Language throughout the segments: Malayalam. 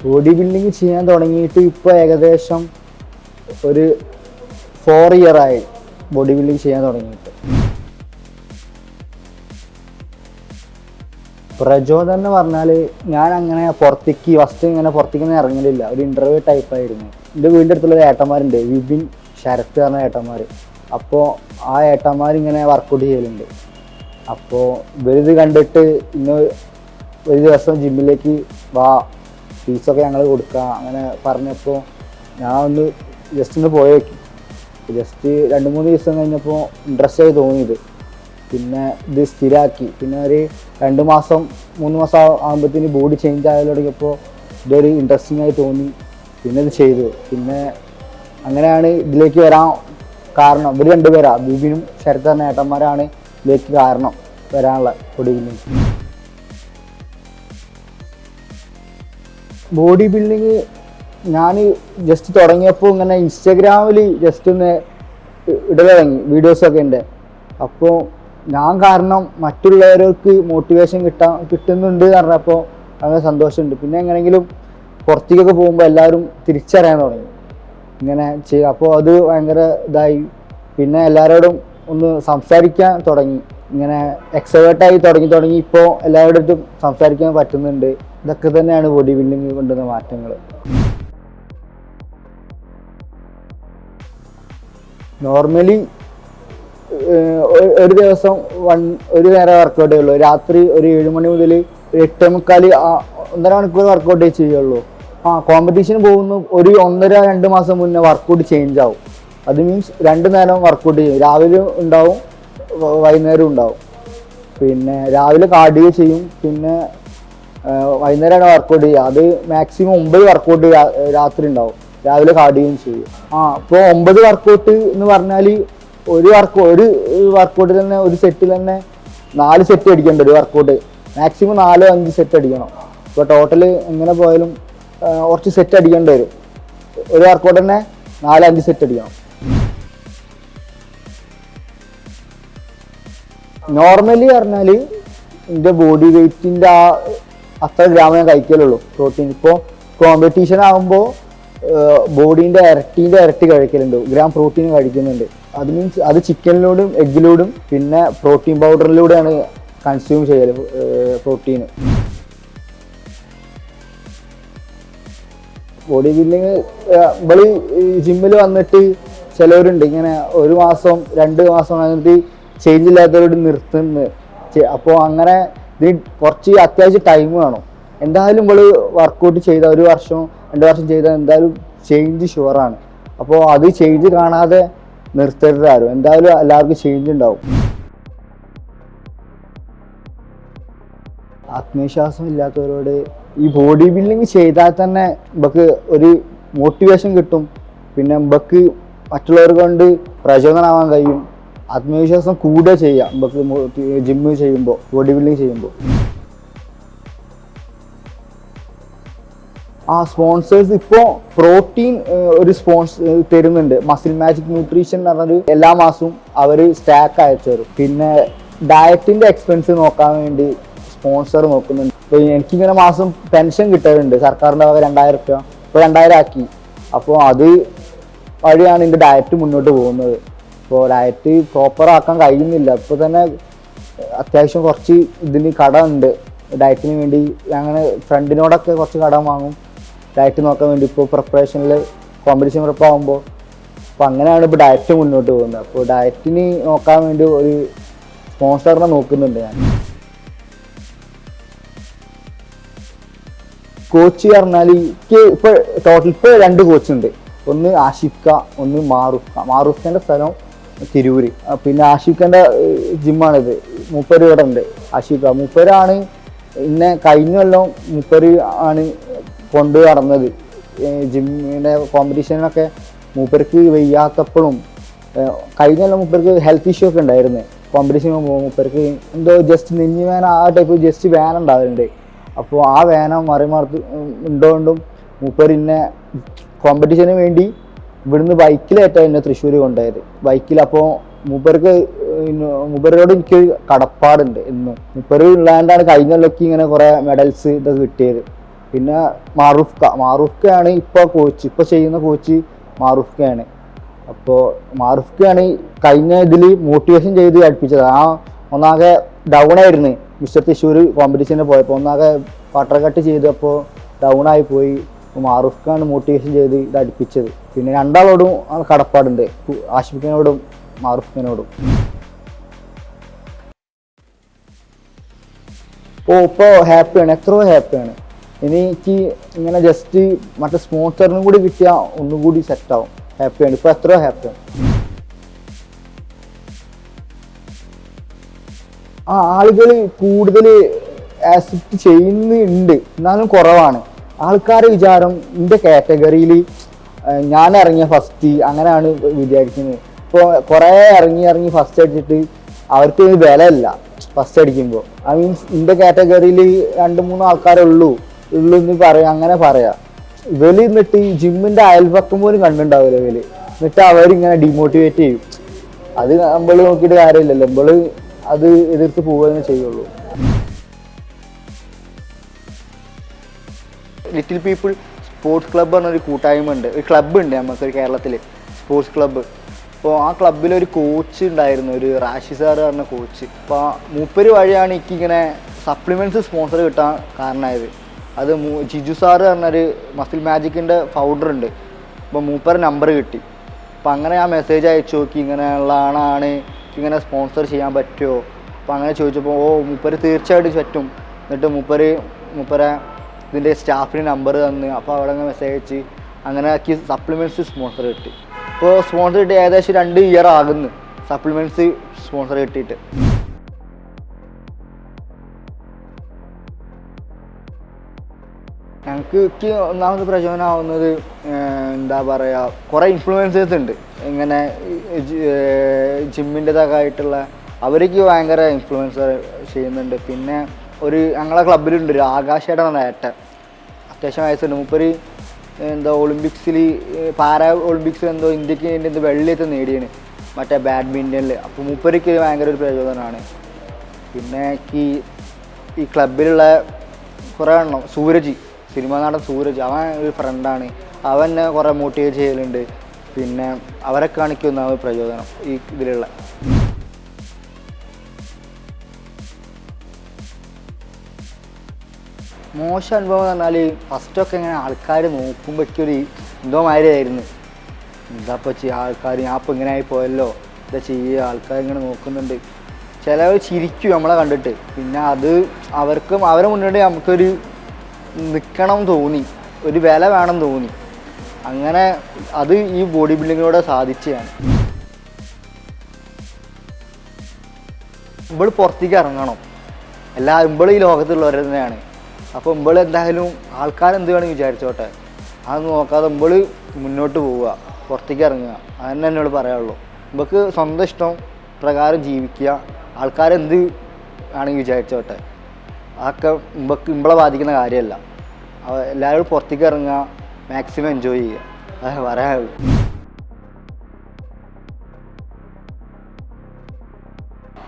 ബോഡി ബിൽഡിങ് ചെയ്യാൻ തുടങ്ങിയിട്ട് ഇപ്പോൾ ഏകദേശം ഒരു 4 ഇയറായി ബോഡി ബിൽഡിങ് ചെയ്യാൻ തുടങ്ങിയിട്ട്. പ്രചോദനം എന്ന് പറഞ്ഞാൽ ഞാൻ അങ്ങനെ ഫസ്റ്റ് പുറത്തേക്കൊന്നും ഇറങ്ങലില്ല. ഒരു ഇൻ്റർവ്യൂ ടൈപ്പായിരുന്നു. എൻ്റെ വീടിൻ്റെ അടുത്തുള്ള ഏട്ടന്മാരുണ്ട്, വിപിൻ, ശരത്ത് പറഞ്ഞ ഏട്ടന്മാർ. അപ്പോൾ ആ ഏട്ടന്മാരിങ്ങനെ വർക്കൗട്ട് ചെയ്യലുണ്ട്. അപ്പോൾ ഇവരിത് കണ്ടിട്ട് ഇന്ന് ഒരു ദിവസം ജിമ്മിലേക്ക് വാ, ഫീസൊക്കെ ഞങ്ങൾ കൊടുക്കാം അങ്ങനെ പറഞ്ഞപ്പോൾ ഞാൻ ജസ്റ്റ് ഒന്ന് പോയേക്കും. ജസ്റ്റ് 2-3 ദിവസം കഴിഞ്ഞപ്പോൾ ഇൻട്രസ്റ്റ് ആയി തോന്നിയത്. പിന്നെ ഇത് സ്ഥിരമാക്കി. പിന്നെ ഒരു 2 മാസം 3 മാസം ആകുമ്പോഴത്തേന് ബോഡി ചേഞ്ച് ആയാൽ തുടങ്ങിയപ്പോൾ ഇതൊരു ഇൻട്രസ്റ്റിംഗ് ആയി തോന്നി. പിന്നെ ഇത് ചെയ്തു. പിന്നെ അങ്ങനെയാണ് ഇതിലേക്ക് വരാൻ കാരണം. ഇവർ 2 പേരാണ്, ബിബിനും ശരത്ത് പറഞ്ഞ ഏട്ടന്മാരാണ് ഇതിലേക്ക് കാരണം വരാനുള്ള ബോഡി ബിൽഡിങ്. ബോഡി ബിൽഡിങ് ഞാൻ ജസ്റ്റ് തുടങ്ങിയപ്പോൾ ഇങ്ങനെ ഇൻസ്റ്റാഗ്രാമിൽ ജസ്റ്റ് ഒന്ന് ഇടൽ തുടങ്ങി, വീഡിയോസൊക്കെ ഉണ്ട്. അപ്പോൾ ഞാൻ കാരണം മറ്റുള്ളവർക്ക് മോട്ടിവേഷൻ കിട്ടുന്നുണ്ട് എന്ന് പറഞ്ഞപ്പോൾ അങ്ങനെ സന്തോഷമുണ്ട്. പിന്നെ എങ്ങനെയെങ്കിലും പുറത്തേക്കൊക്കെ പോകുമ്പോൾ എല്ലാവരും തിരിച്ചറിയാൻ തുടങ്ങി ഇങ്ങനെ ചെയ്യും. അപ്പോൾ അത് ഭയങ്കര ഇതായി. പിന്നെ എല്ലാവരോടും ഒന്ന് സംസാരിക്കാൻ തുടങ്ങി, ഇങ്ങനെ എക്സവേർട്ടായി തുടങ്ങി ഇപ്പോൾ എല്ലാവരോടും സംസാരിക്കാൻ പറ്റുന്നുണ്ട്. ഇതൊക്കെ തന്നെയാണ് ബോഡി ബിൽഡിങ് കൊണ്ടുവന്ന മാറ്റങ്ങൾ. നോർമലി ഒരു ദിവസം ഒരു നേരം വർക്കൗട്ട് ചെയ്യുള്ളൂ. രാത്രി ഒരു 7 മണി മുതൽ 8:45 1.5 മണിക്കൂർ വർക്കൗട്ടേ ചെയ്യുള്ളൂ. കോമ്പറ്റീഷന് പോകുന്നു ഒരു 1.5-2 മാസം മുന്നേ വർക്കൗട്ട് ചേഞ്ച് ആവും. അത് മീൻസ് 2 നേരം വർക്കൗട്ട് ചെയ്യും. രാവിലെ ഉണ്ടാവും, വൈകുന്നേരം ഉണ്ടാവും. പിന്നെ രാവിലെ കാർഡിയോ ചെയ്യും, പിന്നെ വൈകുന്നേരമാണ് വർക്കൗട്ട് ചെയ്യുക. അത് മാക്സിമം 9 വർക്കൗട്ട് രാത്രി ഉണ്ടാവും, രാവിലെ കാർഡിയോയും ചെയ്യും. അപ്പോൾ 9 വർക്കൗട്ട് എന്ന് പറഞ്ഞാൽ ഒരു വർക്കൗട്ടിൽ തന്നെ ഒരു സെറ്റിൽ തന്നെ 4 സെറ്റ് അടിക്കേണ്ട. ഒരു വർക്കൗട്ട് മാക്സിമം 4-5 സെറ്റ് അടിക്കണം. ഇപ്പോൾ ടോട്ടൽ എങ്ങനെ പോയാലും കുറച്ച് സെറ്റ് അടിക്കേണ്ടി വരും. ഒരു വർക്കൗട്ട് തന്നെ 4-5 സെറ്റ് അടിക്കണം. നോർമലി പറഞ്ഞാൽ എൻ്റെ ബോഡി വെയ്റ്റിൻ്റെ അത്ര ഗ്രാം ഞാൻ കഴിക്കലുള്ളൂ പ്രോട്ടീൻ. ഇപ്പോൾ കോമ്പറ്റീഷൻ ആകുമ്പോൾ ബോഡീൻ്റെ ഇരട്ടി കഴിക്കലുണ്ട്, ഗ്രാം പ്രോട്ടീൻ കഴിക്കുന്നുണ്ട്. അത് മീൻസ് അത് ചിക്കനിലൂടെയും എഗ്ഗിലൂടെയും പിന്നെ പ്രോട്ടീൻ പൗഡറിലൂടെയാണ് കൺസ്യൂം ചെയ്യൽ പ്രോട്ടീന്. ബോഡി ബിൽഡിങ് ഇവിടെ ജിമ്മിൽ വന്നിട്ട് ചിലവരുണ്ട് ഇങ്ങനെ 1 മാസം 2 മാസം കഴിഞ്ഞിട്ട് ചേഞ്ച് ഇല്ലാത്തവരോട് നിർത്തുന്നത്. അപ്പോൾ അങ്ങനെ ഇതിന് കുറച്ച് അത്യാവശ്യം ടൈം വേണം. എന്തായാലും നമ്മൾ വർക്കൗട്ട് ചെയ്താൽ 1 വർഷം 2 വർഷം ചെയ്താൽ എന്തായാലും ചേഞ്ച് ഷുവറാണ്. അപ്പോൾ അത് ചേഞ്ച് കാണാതെ നിർത്തരുത് ആരും. എന്തായാലും എല്ലാവർക്കും ചേഞ്ച് ഉണ്ടാവും. ആത്മവിശ്വാസം ഇല്ലാത്തവരോട് ഈ ബോഡി ബിൽഡിങ് ചെയ്താൽ തന്നെ നമുക്ക് ഒരു മോട്ടിവേഷൻ കിട്ടും. പിന്നെ നമുക്ക് മറ്റുള്ളവർ കൊണ്ട് പ്രചോദനമാവാൻ കഴിയും. ആത്മവിശ്വാസം കൂടെ ചെയ്യാം നമുക്ക് ജിമ്മ് ചെയ്യുമ്പോൾ, ബോഡി ബിൽഡിങ് ചെയ്യുമ്പോൾ. സ്പോൺസേഴ്സ് ഇപ്പോൾ പ്രോട്ടീൻ ഒരു തരുന്നുണ്ട്. മസിൽ മാജിക് ന്യൂട്രീഷൻ എന്ന് പറഞ്ഞൊരു എല്ലാ മാസവും അവർ സ്റ്റാക്ക് അയച്ചു തരും. പിന്നെ ഡയറ്റിൻ്റെ എക്സ്പെൻസ് നോക്കാൻ വേണ്ടി സ്പോൺസർ നോക്കുന്നുണ്ട്. ഇപ്പോൾ എനിക്കിങ്ങനെ മാസം പെൻഷൻ കിട്ടാറുണ്ട് സർക്കാരിൻ്റെ വക 2000 രൂപ. ഇപ്പോൾ 2000 ആക്കി. അപ്പോൾ അത് വഴിയാണ് എൻ്റെ ഡയറ്റ് മുന്നോട്ട് പോകുന്നത്. ഇപ്പോൾ ഡയറ്റ് പ്രോപ്പർ ആക്കാൻ കഴിയുന്നില്ല. ഇപ്പോൾ തന്നെ അത്യാവശ്യം കുറച്ച് ഇതിന് കടം ഉണ്ട് ഡയറ്റിന് വേണ്ടി. അങ്ങനെ ഫ്രണ്ടിനോടൊക്കെ കുറച്ച് കടം വാങ്ങും ഡയറ്റ് നോക്കാൻ വേണ്ടി. ഇപ്പോൾ പ്രിപ്പറേഷനിൽ കോമ്പറ്റീഷൻ പ്രിപ്പയർ ആകുമ്പോൾ അപ്പോൾ അങ്ങനെയാണ് ഇപ്പോൾ ഡയറ്റ് മുന്നോട്ട് പോകുന്നത്. അപ്പോൾ ഡയറ്റിന് നോക്കാൻ വേണ്ടി ഒരു സ്പോൺസറിനെ നോക്കുന്നുണ്ട് ഞാൻ. കോച്ച് പറഞ്ഞാൽ ഇപ്പോൾ ടോട്ടൽ ഇപ്പോൾ 2 കോച്ചുണ്ട്. ഒന്ന് ആഷിഫ്ക, ഒന്ന് മാറൂഫിൻ്റെ സ്ഥലം തിരൂര്. പിന്നെ ആഷിഫിൻ്റെ ജിമ്മാണിത്. 30 ഇവിടെ ഉണ്ട്. ആഷിഫ മൂപ്പരാണ് ഇന്നെ കഴിഞ്ഞ കൊല്ലം ആണ് കൊണ്ട് നടന്നത് ജിമ്മിൻ്റെ കോമ്പറ്റീഷനൊക്കെ. മൂപ്പർക്ക് വയ്യാത്തപ്പോഴും കഴിഞ്ഞ കൊല്ലം മൂപ്പർക്ക് ഹെൽത്ത് ഇഷ്യൂ ഒക്കെ ഉണ്ടായിരുന്നു. കോമ്പറ്റീഷൻ പോകുമ്പോൾ മൂപ്പർക്ക് എന്തോ ജസ്റ്റ് നെഞ്ഞ് വേന ടൈപ്പ് ജസ്റ്റ് വേന ഉണ്ടാവലുണ്ട്. അപ്പോൾ ആ വേന മറിമറിച്ച് ഉണ്ടോണ്ടും മൂപ്പർ ഇന്നെ കോമ്പറ്റീഷന് വേണ്ടി ഇവിടുന്ന് ബൈക്കിലേറ്റാണ് എന്നെ തൃശ്ശൂർ കൊണ്ടുപോയത്. ബൈക്കിൽ. അപ്പോൾ മൂപ്പരോട് എനിക്ക് കടപ്പാടുണ്ട് എന്നും. മൂപ്പര് ഉള്ളതുകൊണ്ടാണ് കഴിഞ്ഞ കൊല്ലം ഇങ്ങനെ കുറേ മെഡൽസ് ഇതൊക്കെ കിട്ടിയത്. പിന്നെ മാറൂഫ്ക്കയാണ് ഇപ്പോൾ കോച്ച്, ഇപ്പോൾ ചെയ്യുന്ന കോച്ച് മാറൂഫ്ക്കയാണ്. അപ്പോൾ മാറൂഫ്ക്കയാണ് കഴിഞ്ഞ ഇതിൽ മോട്ടിവേഷൻ ചെയ്ത് അടുപ്പിച്ചത്. ഒന്നാകെ ഡൗൺ ആയിരുന്നു മിസ്റ്റർ തൃശ്ശൂർ കോമ്പറ്റീഷന് പോയപ്പോൾ, ഒന്നാകെ പട്ടറക്കട്ട് ചെയ്തപ്പോൾ ഡൗൺ ആയി പോയി. മാറൂഫ്ക്കാണ് മോട്ടിവേഷൻ ചെയ്ത് ഇത് അടുപ്പിച്ചത്. പിന്നെ രണ്ടാളോടും കടപ്പാടുണ്ട്, ആഷിഫിനോടും മാറൂഫിനോടും. ഇപ്പോൾ ഹാപ്പിയാണ്, എത്രയോ ഹാപ്പിയാണ്. എനിക്ക് ഇങ്ങനെ ജസ്റ്റ് മറ്റേ സ്പോൺസറിനും കൂടി കിട്ടിയാൽ ഒന്നും കൂടി സെറ്റാവും. ഹാപ്പിയാണ്, ഇപ്പോൾ എത്രയോ ഹാപ്പിയാണ്. ആളുകൾ കൂടുതൽ ആക്സെപ്റ്റ് ചെയ്യുന്നുണ്ട്, എന്നാലും കുറവാണ്. ആൾക്കാരുടെ വിചാരം എൻ്റെ കാറ്റഗറിയിൽ ഞാൻ ഇറങ്ങിയ ഫസ്റ്റ് അങ്ങനെയാണ് വിചാരിക്കുന്നത്. ഇപ്പോൾ കുറേ ഇറങ്ങി ഫസ്റ്റ് അടിച്ചിട്ട് അവർക്ക് വിലയില്ല ഫസ്റ്റ് അടിക്കുമ്പോൾ. ഐ മീൻസ് എൻ്റെ കാറ്റഗറിയിൽ 2-3 ആൾക്കാരേ ഉള്ളൂ എന്ന് പറയാം, അങ്ങനെ പറയാം. ഇവര് എന്നിട്ട് ഈ ജിമ്മിൻ്റെ അയൽപക്കം പോലും കണ്ടിട്ടുണ്ടാവില്ല ഇവര്. എന്നിട്ട് അവരിങ്ങനെ ഡിമോട്ടിവേറ്റ് ചെയ്യും. അത് നമ്മൾ നോക്കിയിട്ട് കാര്യമില്ലല്ലോ, നമ്മൾ അത് എതിർത്ത് പോവുകയെ ചെയ്യുള്ളൂ. ലിറ്റിൽ പീപ്പിൾ സ്പോർട്സ് ക്ലബ്ബ് പറഞ്ഞൊരു കൂട്ടായ്മ ഉണ്ട്, ഒരു ക്ലബ്ബ് ഉണ്ട് നമുക്കൊരു കേരളത്തിൽ, സ്പോർട്സ് ക്ലബ്ബ്. അപ്പോൾ ആ ക്ലബ്ബിലൊരു കോച്ച് ഉണ്ടായിരുന്നു, ഒരു റാഷി സാറ് പറഞ്ഞ കോച്ച്. അപ്പോൾ മൂപ്പര് വഴിയാണ് എനിക്കിങ്ങനെ സപ്ലിമെൻറ്റ്സ് സ്പോൺസർ കിട്ടാൻ കാരണമായത്. അത് ജിജു സാറ് പറഞ്ഞൊരു മസിൽ മാജിക്കിൻ്റെ ഫൗണ്ടർ ഉണ്ട്. അപ്പോൾ മൂപ്പര നമ്പർ കിട്ടി. അപ്പോൾ അങ്ങനെ ഞാൻ മെസ്സേജ് അയച്ചു നോക്കി, ഇങ്ങനെയുള്ള ആളാണ്, ഇങ്ങനെ സ്പോൺസർ ചെയ്യാൻ പറ്റുമോ? അപ്പോൾ അങ്ങനെ ചോദിച്ചപ്പോൾ മൂപ്പര് തീർച്ചയായിട്ടും പറ്റും. എന്നിട്ട് മൂപ്പര ഇതിൻ്റെ സ്റ്റാഫിന് നമ്പർ തന്ന്, അപ്പോൾ അവിടെ മെസ്സേജ് അയച്ച് അങ്ങനെ ആക്കി സപ്ലിമെൻറ്റ്സ് സ്പോൺസർ കിട്ടി. ഇപ്പോൾ സ്പോൺസർ കിട്ടി ഏകദേശം 2 ഇയർ ആകുന്നു സപ്ലിമെൻറ്റ്സ് സ്പോൺസർ കിട്ടിയിട്ട്. എനിക്ക് ഒന്നാമത് പ്രചോദനമാവുന്നത് എന്താ പറയുക, കുറേ ഇൻഫ്ലുവൻസേഴ്സ് ഉണ്ട് ഇങ്ങനെ ജിമ്മിൻ്റെതൊക്കെ ആയിട്ടുള്ള, അവർക്ക് ഭയങ്കര ഇൻഫ്ലുവൻസർ ചെയ്യുന്നുണ്ട്. പിന്നെ ഞങ്ങളെ ക്ലബ്ബിലുണ്ട് ഒരു ആകാശേട്ടൻ എന്ന ഏട്ടൻ, അത്യാവശ്യം വയസ്സുണ്ട്. മൂപ്പര് എന്താ ഒളിമ്പിക്സിൽ പാരാ ഒളിമ്പിക്സിൽ ഇന്ത്യക്ക് വേണ്ടി വെള്ളിയൊക്കെ നേടിയാണ് മറ്റേ ബാഡ്മിൻ്റണിൽ. അപ്പോൾ മൂപ്പർക്ക് ഭയങ്കര ഒരു പ്രചോദനമാണ്. പിന്നെ ഈ ക്ലബിലുള്ള കുറേ എണ്ണം, സൂരജ്, സിനിമാ നടൻ സൂരജ്, അവൻ ഒരു ഫ്രണ്ടാണ്, അവൻ എന്നെ കുറേ മോട്ടിവേറ്റ് ചെയ്യലുണ്ട്. പിന്നെ അവരൊക്കെ കാണിക്കുന്ന പ്രചോദനം ഈ ഇതിലുള്ള. മോശം അനുഭവം എന്ന് പറഞ്ഞാൽ ഫസ്റ്റൊക്കെ ഇങ്ങനെ ആൾക്കാർ നോക്കുമ്പോഴേക്കൊരു എന്തോ മാതിരിയായിരുന്നു. എന്താ ഇപ്പോൾ ആൾക്കാർ, ഞാൻ ഇപ്പോൾ ഇങ്ങനെ ആയി പോയല്ലോ, എന്താ ചെയ്യുക, ആൾക്കാർ ഇങ്ങനെ നോക്കുന്നുണ്ട്. ചിലവർ ചിരിക്കും നമ്മളെ കണ്ടിട്ട്. പിന്നെ അത് അവരെ മുന്നോട്ട് നമുക്കൊരു നിൽക്കണം തോന്നി, ഒരു വില വേണം തോന്നി. അങ്ങനെ അത് ഈ ബോഡി ബിൽഡിങ്ങിലൂടെ സാധിച്ചതാണ്. ഇപ്പോൾ പുറത്തേക്ക് ഇറങ്ങണം, ഇപ്പോൾ ഈ ലോകത്തുള്ളവർ തന്നെയാണ്. അപ്പോൾ എന്തായാലും ആൾക്കാരെന്ത് വേണമെങ്കിൽ വിചാരിച്ചോട്ടെ, അത് നോക്കാതെ മുന്നോട്ട് പോവുക, പുറത്തേക്ക് ഇറങ്ങുക, അതന്നെ എന്നോട് പറയാനുള്ളൂ. നമുക്ക് സ്വന്തം ഇഷ്ടം പ്രകാരം ജീവിക്കുക, ആൾക്കാരെന്ത് ആണെങ്കിൽ വിചാരിച്ചോട്ടെ, അതൊക്കെ നമ്മളെ ബാധിക്കുന്ന കാര്യമല്ല. എല്ലാവരും പുറത്തേക്ക് ഇറങ്ങുക, മാക്സിമം എൻജോയ് ചെയ്യുക, അത് പറയാനുള്ളൂ.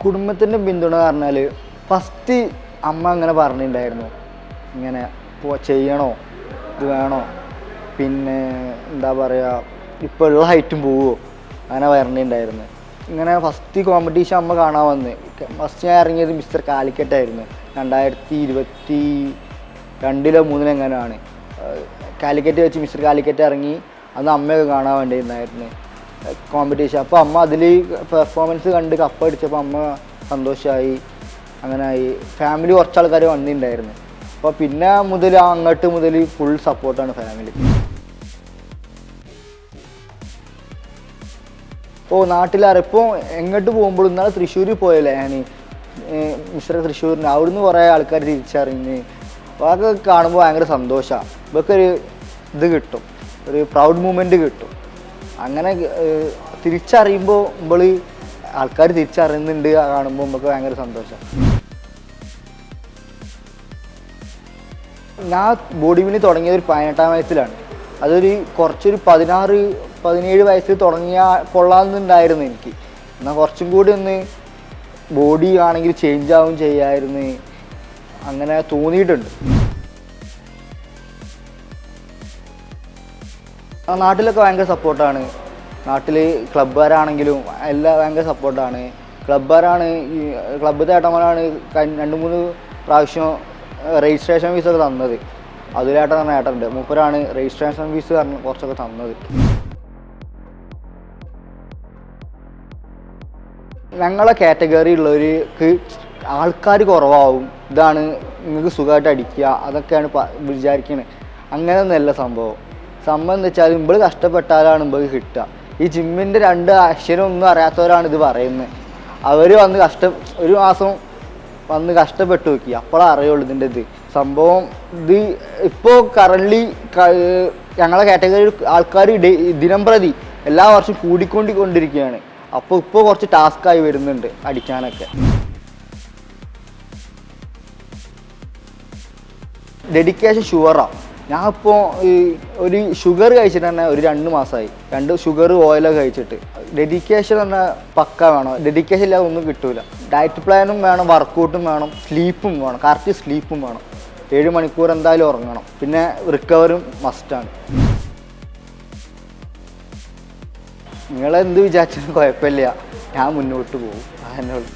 കുടുംബത്തിൻ്റെ പിന്തുണ പറഞ്ഞാൽ ഫസ്റ്റ് അമ്മ അങ്ങനെ പറഞ്ഞിട്ടുണ്ടായിരുന്നു, ഇങ്ങനെ ചെയ്യണോ, ഇത് വേണോ, പിന്നെ എന്താ പറയുക, ഇപ്പോൾ ഉള്ള ഹൈറ്റും പോവുമോ, അങ്ങനെ പറഞ്ഞിട്ടുണ്ടായിരുന്നു. ഇങ്ങനെ ഫസ്റ്റ് കോമ്പറ്റീഷൻ അമ്മ കാണാൻ വന്ന്, ഫസ്റ്റ് ഞാൻ ഇറങ്ങിയത് മിസ്റ്റർ കാലിക്കറ്റായിരുന്നു 2022-3 എങ്ങനെയാണ്. കാലിക്കറ്റ് വെച്ച് മിസ്റ്റർ കാലിക്കറ്റ് ഇറങ്ങി, അന്ന് അമ്മയൊക്കെ കാണാൻ വേണ്ടിയിരുന്നായിരുന്നു കോമ്പറ്റീഷൻ. അപ്പോൾ അമ്മ അതിൽ പെർഫോമൻസ് കണ്ട് കപ്പടിച്ചപ്പോൾ അമ്മ സന്തോഷമായി, അങ്ങനെയായി. ഫാമിലി കുറച്ച് ആൾക്കാർ വന്നിട്ടുണ്ടായിരുന്നു. അപ്പോൾ പിന്നെ അങ്ങോട്ട് മുതൽ ഫുൾ സപ്പോർട്ടാണ് ഫാമിലി. ഇപ്പോൾ നാട്ടിലിപ്പോൾ എങ്ങോട്ട് പോകുമ്പോഴും, ഇന്നാളെ തൃശ്ശൂരിൽ പോയല്ലേ ഞാൻ, മിസ്റ്റർ തൃശ്ശൂരിന്, അവിടുന്ന് കുറേ ആൾക്കാർ തിരിച്ചറിഞ്ഞ്, അപ്പോൾ അതൊക്കെ കാണുമ്പോൾ ഭയങ്കര സന്തോഷമാണ്. ഇവക്കൊരു ഇത് കിട്ടും, ഒരു പ്രൗഡ് മൂമെൻറ്റ് കിട്ടും. അങ്ങനെ തിരിച്ചറിയുമ്പോൾ ആൾക്കാർ തിരിച്ചറിയുന്നുണ്ട് കാണുമ്പോൾ നമുക്ക് ഭയങ്കര സന്തോഷം. ഞാൻ ബോഡി ബിൽഡിംഗ് തുടങ്ങിയത് ഒരു 18-ാം വയസ്സിലാണ്. അതൊരു കുറച്ചൊരു 16-17 വയസ്സിൽ തുടങ്ങിയാൽ കൊള്ളാമെന്നുണ്ടായിരുന്നു എനിക്ക്. എന്നാൽ കുറച്ചും കൂടി ഒന്ന് ബോഡി ആണെങ്കിൽ ചേഞ്ച് ആവും ചെയ്യാമായിരുന്നു, അങ്ങനെ തോന്നിയിട്ടുണ്ട്. നാട്ടിലൊക്കെ ഭയങ്കര സപ്പോർട്ടാണ്. നാട്ടിൽ ക്ലബ്ബുകാരാണെങ്കിലും എല്ലാം ഭയങ്കര സപ്പോർട്ടാണ്. ക്ലബ്ബുകാരാണ് ഈ ക്ലബ്ബിലത്തെ ഏട്ടന്മാരാണ് 2-3 പ്രാവശ്യം രജിസ്ട്രേഷൻ ഫീസൊക്കെ തന്നത്. അതിലേട്ടൻ പറഞ്ഞ ഏട്ടനുണ്ട്, മൂപ്പരാണ് രജിസ്ട്രേഷൻ ഫീസ് പറഞ്ഞ് കുറച്ചൊക്കെ തന്നത്. ഞങ്ങളെ കാറ്റഗറി ഉള്ളവർക്ക് ആൾക്കാർ കുറവാകും, ഇതാണ് നിങ്ങൾക്ക് സുഖമായിട്ട് അടിക്കുക, അതൊക്കെയാണ് വിചാരിക്കുന്നത്. അങ്ങനെയൊന്നുമല്ല സംഭവം. എന്ന് വെച്ചാൽ ഇമ്പൾ കഷ്ടപ്പെട്ടാലാണ് ഇമ്പൾക്ക് കിട്ടുക. ഈ ജിമ്മിൻ്റെ 2 അക്ഷരം ഒന്നും അറിയാത്തവരാണ് ഇത് പറയുന്നത്. അവർ വന്ന് ഒരു മാസം വന്ന് കഷ്ടപ്പെട്ടു നോക്കി, അപ്പോഴാണ് അറിയുള്ളൂ ഇതിൻ്റെ ഇത് സംഭവം. ഇത് ഇപ്പോൾ കറൻലി ഞങ്ങളെ കാറ്റഗറി ആൾക്കാർ ദിനം പ്രതി എല്ലാ വർഷവും കൂടിക്കൊണ്ടിരിക്കുകയാണ്. അപ്പോൾ ഇപ്പോൾ കുറച്ച് ടാസ്ക്കായി വരുന്നുണ്ട് അടിക്കാനൊക്കെ. ഡെഡിക്കേഷൻ ഷുവറാണ്. ഞാൻ ഇപ്പോൾ ഒരു ഷുഗർ കഴിച്ചിട്ട് തന്നെ ഒരു 2 മാസമായി. 2 ഷുഗർ ഓയിലൊക്കെ കഴിച്ചിട്ട്. ഡെഡിക്കേഷൻ തന്നെ പക്ക വേണം. ഡെഡിക്കേഷൻ ഇല്ലാതെ ഒന്നും കിട്ടൂല. ഡയറ്റ് പ്ലാനും വേണം, വർക്കൗട്ടും വേണം, സ്ലീപ്പും വേണം, കറക്റ്റ് സ്ലീപ്പും വേണം. 7 മണിക്കൂർ എന്തായാലും ഉറങ്ങണം. പിന്നെ റിക്കവറും മസ്റ്റാണ്. നിങ്ങളെന്ത് വിചാരിച്ചാലും കുഴപ്പമില്ല, ഞാൻ മുന്നോട്ട് പോകും. അതിനുള്ളൂ.